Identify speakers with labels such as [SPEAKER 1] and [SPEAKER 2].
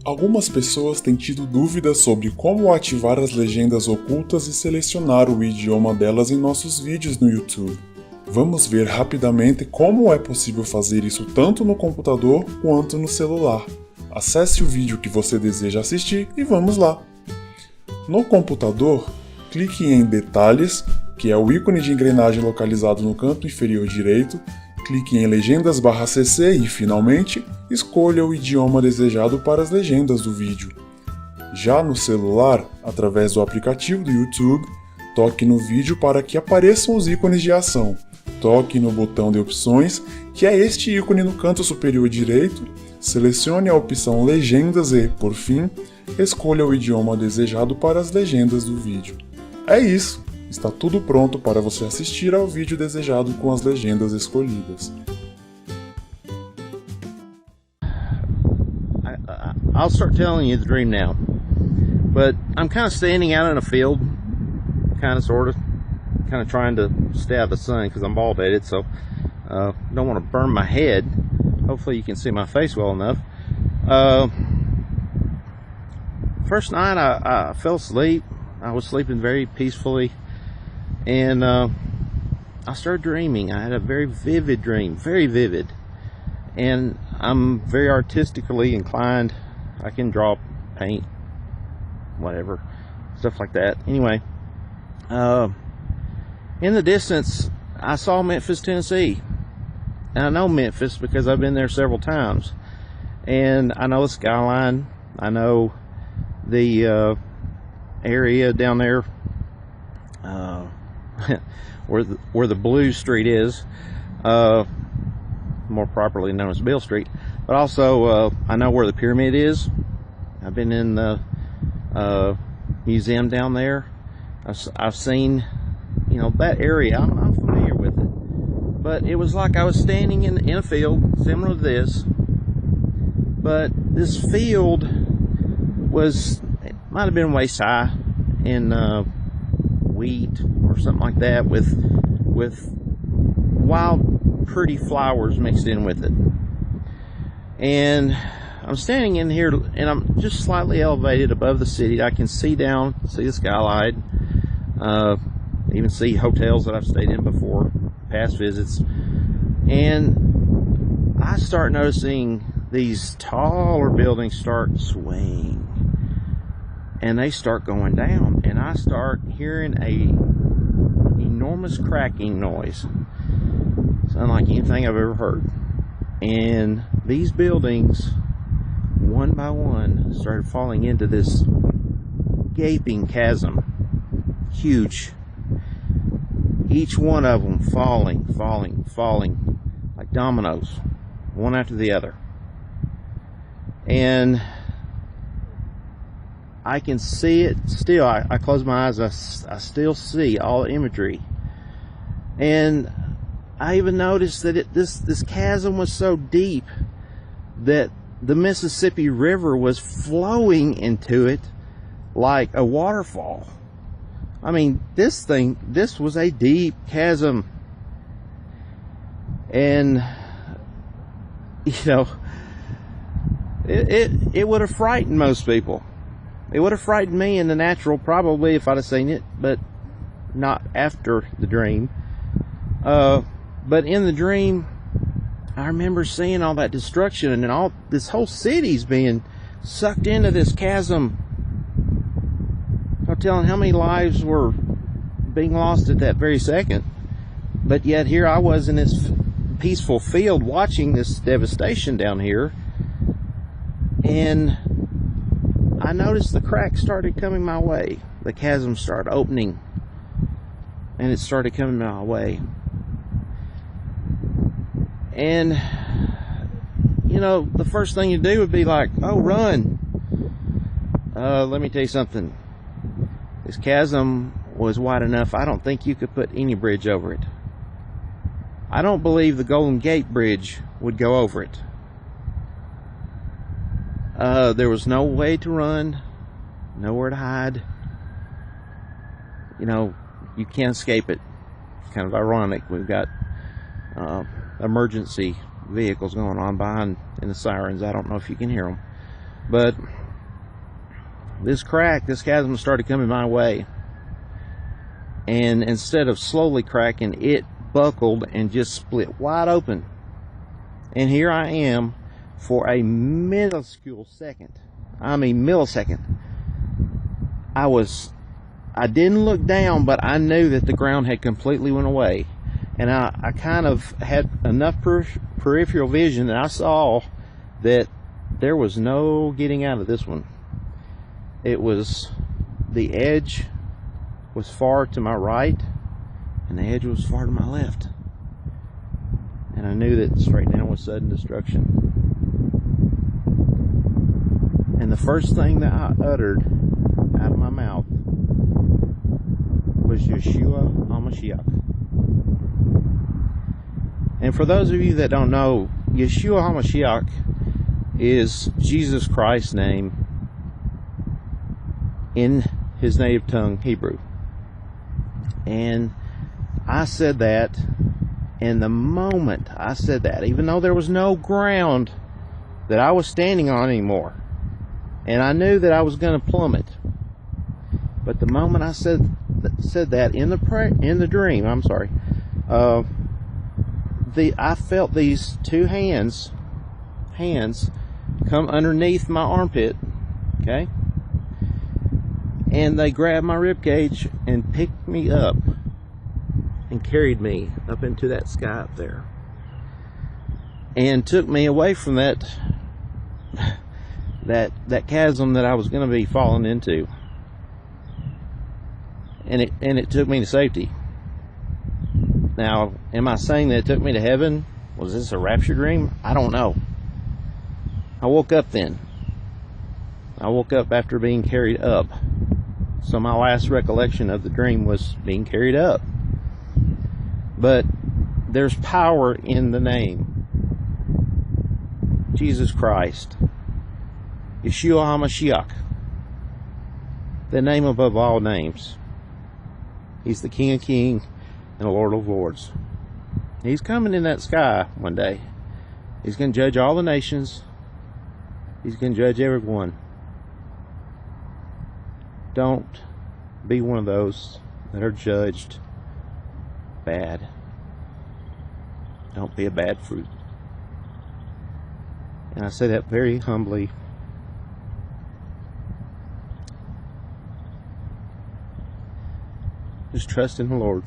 [SPEAKER 1] Algumas pessoas têm tido dúvidas sobre como ativar as legendas ocultas e selecionar o idioma delas em nossos vídeos no YouTube. Vamos ver rapidamente como é possível fazer isso tanto no computador quanto no celular. Acesse o vídeo que você deseja assistir e vamos lá! No computador, clique em Detalhes, que é o ícone de engrenagem localizado no canto inferior direito, clique em Legendas/CC e, finalmente, escolha o idioma desejado para as legendas do vídeo. Já no celular, através do aplicativo do YouTube, toque no vídeo para que apareçam os ícones de ação. Toque no botão de opções, que é este ícone no canto superior direito, selecione a opção Legendas e, por fim, escolha o idioma desejado para as legendas do vídeo. É isso! Está tudo pronto para você assistir ao vídeo desejado com as legendas escolhidas.
[SPEAKER 2] I'll start telling you the dream now. But I'm kind of standing out in a field, kind of trying to stay out of the sun because I'm bald-headed, so don't want to burn my head. Hopefully you can see my face well enough. First night I fell asleep. I was sleeping very peacefully, and I started dreaming. I had a very vivid dream, very vivid, and I'm very artistically inclined. I can draw, paint, whatever, stuff like that. Anyway, in the distance I saw Memphis, Tennessee, and I know Memphis because I've been there several times, and I know the skyline. I know the area down there where the Blue Street is, more properly known as Bill Street, but also I know where the pyramid is. I've been in the museum down there. I've seen, that area. I'm familiar with it, but it was like I was standing in a field similar to this, but this field it might have been waist high in wheat or something like that, with wild pretty flowers mixed in with it. And I'm standing in here, and I'm just slightly elevated above the city. I can see down, see the skyline, even see hotels that I've stayed in before, past visits. And I start noticing these taller buildings start swaying, and they start going down, and I start hearing a enormous cracking noise, unlike anything I've ever heard. And these buildings, one by one, started falling into this gaping chasm, huge, each one of them falling like dominoes, one after the other. And I can see it still. I close my eyes, I still see all the imagery. And I even noticed that this chasm was so deep that the Mississippi River was flowing into it like a waterfall. I mean, this was a deep chasm. And, it would have frightened most people. It would have frightened me in the natural, probably, if I'd have seen it, but not after the dream. But in the dream, I remember seeing all that destruction, and all this whole city's being sucked into this chasm. No telling how many lives were being lost at that very second. But yet here I was in this peaceful field watching this devastation down here, and I noticed the cracks started coming my way. The chasm started opening, and it started coming my way. And the first thing you do would be like, oh, run. Let me tell you something. This chasm was wide enough, I don't think you could put any bridge over it. I don't believe the Golden Gate Bridge would go over it. There was no way to run, nowhere to hide. You can't escape it. It's kind of ironic. We've got emergency vehicles going on behind in the sirens. I don't know if you can hear them. But this chasm started coming my way. And instead of slowly cracking, it buckled and just split wide open. And here I am for a minuscule second. I mean millisecond. I didn't look down, but I knew that the ground had completely went away. And I kind of had enough peripheral vision that I saw that there was no getting out of this one. The edge was far to my right, and the edge was far to my left. And I knew that straight down was sudden destruction. And the first thing that I uttered out of my mouth was Yeshua HaMashiach. And for those of you that don't know, Yeshua HaMashiach is Jesus Christ's name in his native tongue, Hebrew. And I said that, and the moment I said that, even though there was no ground that I was standing on anymore, and I knew that I was going to plummet, but the moment I said that in the dream, I felt these two hands come underneath my armpit, okay, and they grabbed my rib cage and picked me up and carried me up into that sky up there, and took me away from that chasm that I was going to be falling into, and it took me to safety. Now, am I saying that it took me to heaven? Was this a rapture dream? I don't know. I woke up then. I woke up after being carried up. So my last recollection of the dream was being carried up. But there's power in the name. Jesus Christ. Yeshua HaMashiach. The name above all names. He's the King of Kings and the Lord of Lords. He's coming in that sky one day. He's going to judge all the nations. He's going to judge everyone. Don't be one of those that are judged bad. Don't be a bad fruit. And I say that very humbly. Just trust in the Lord.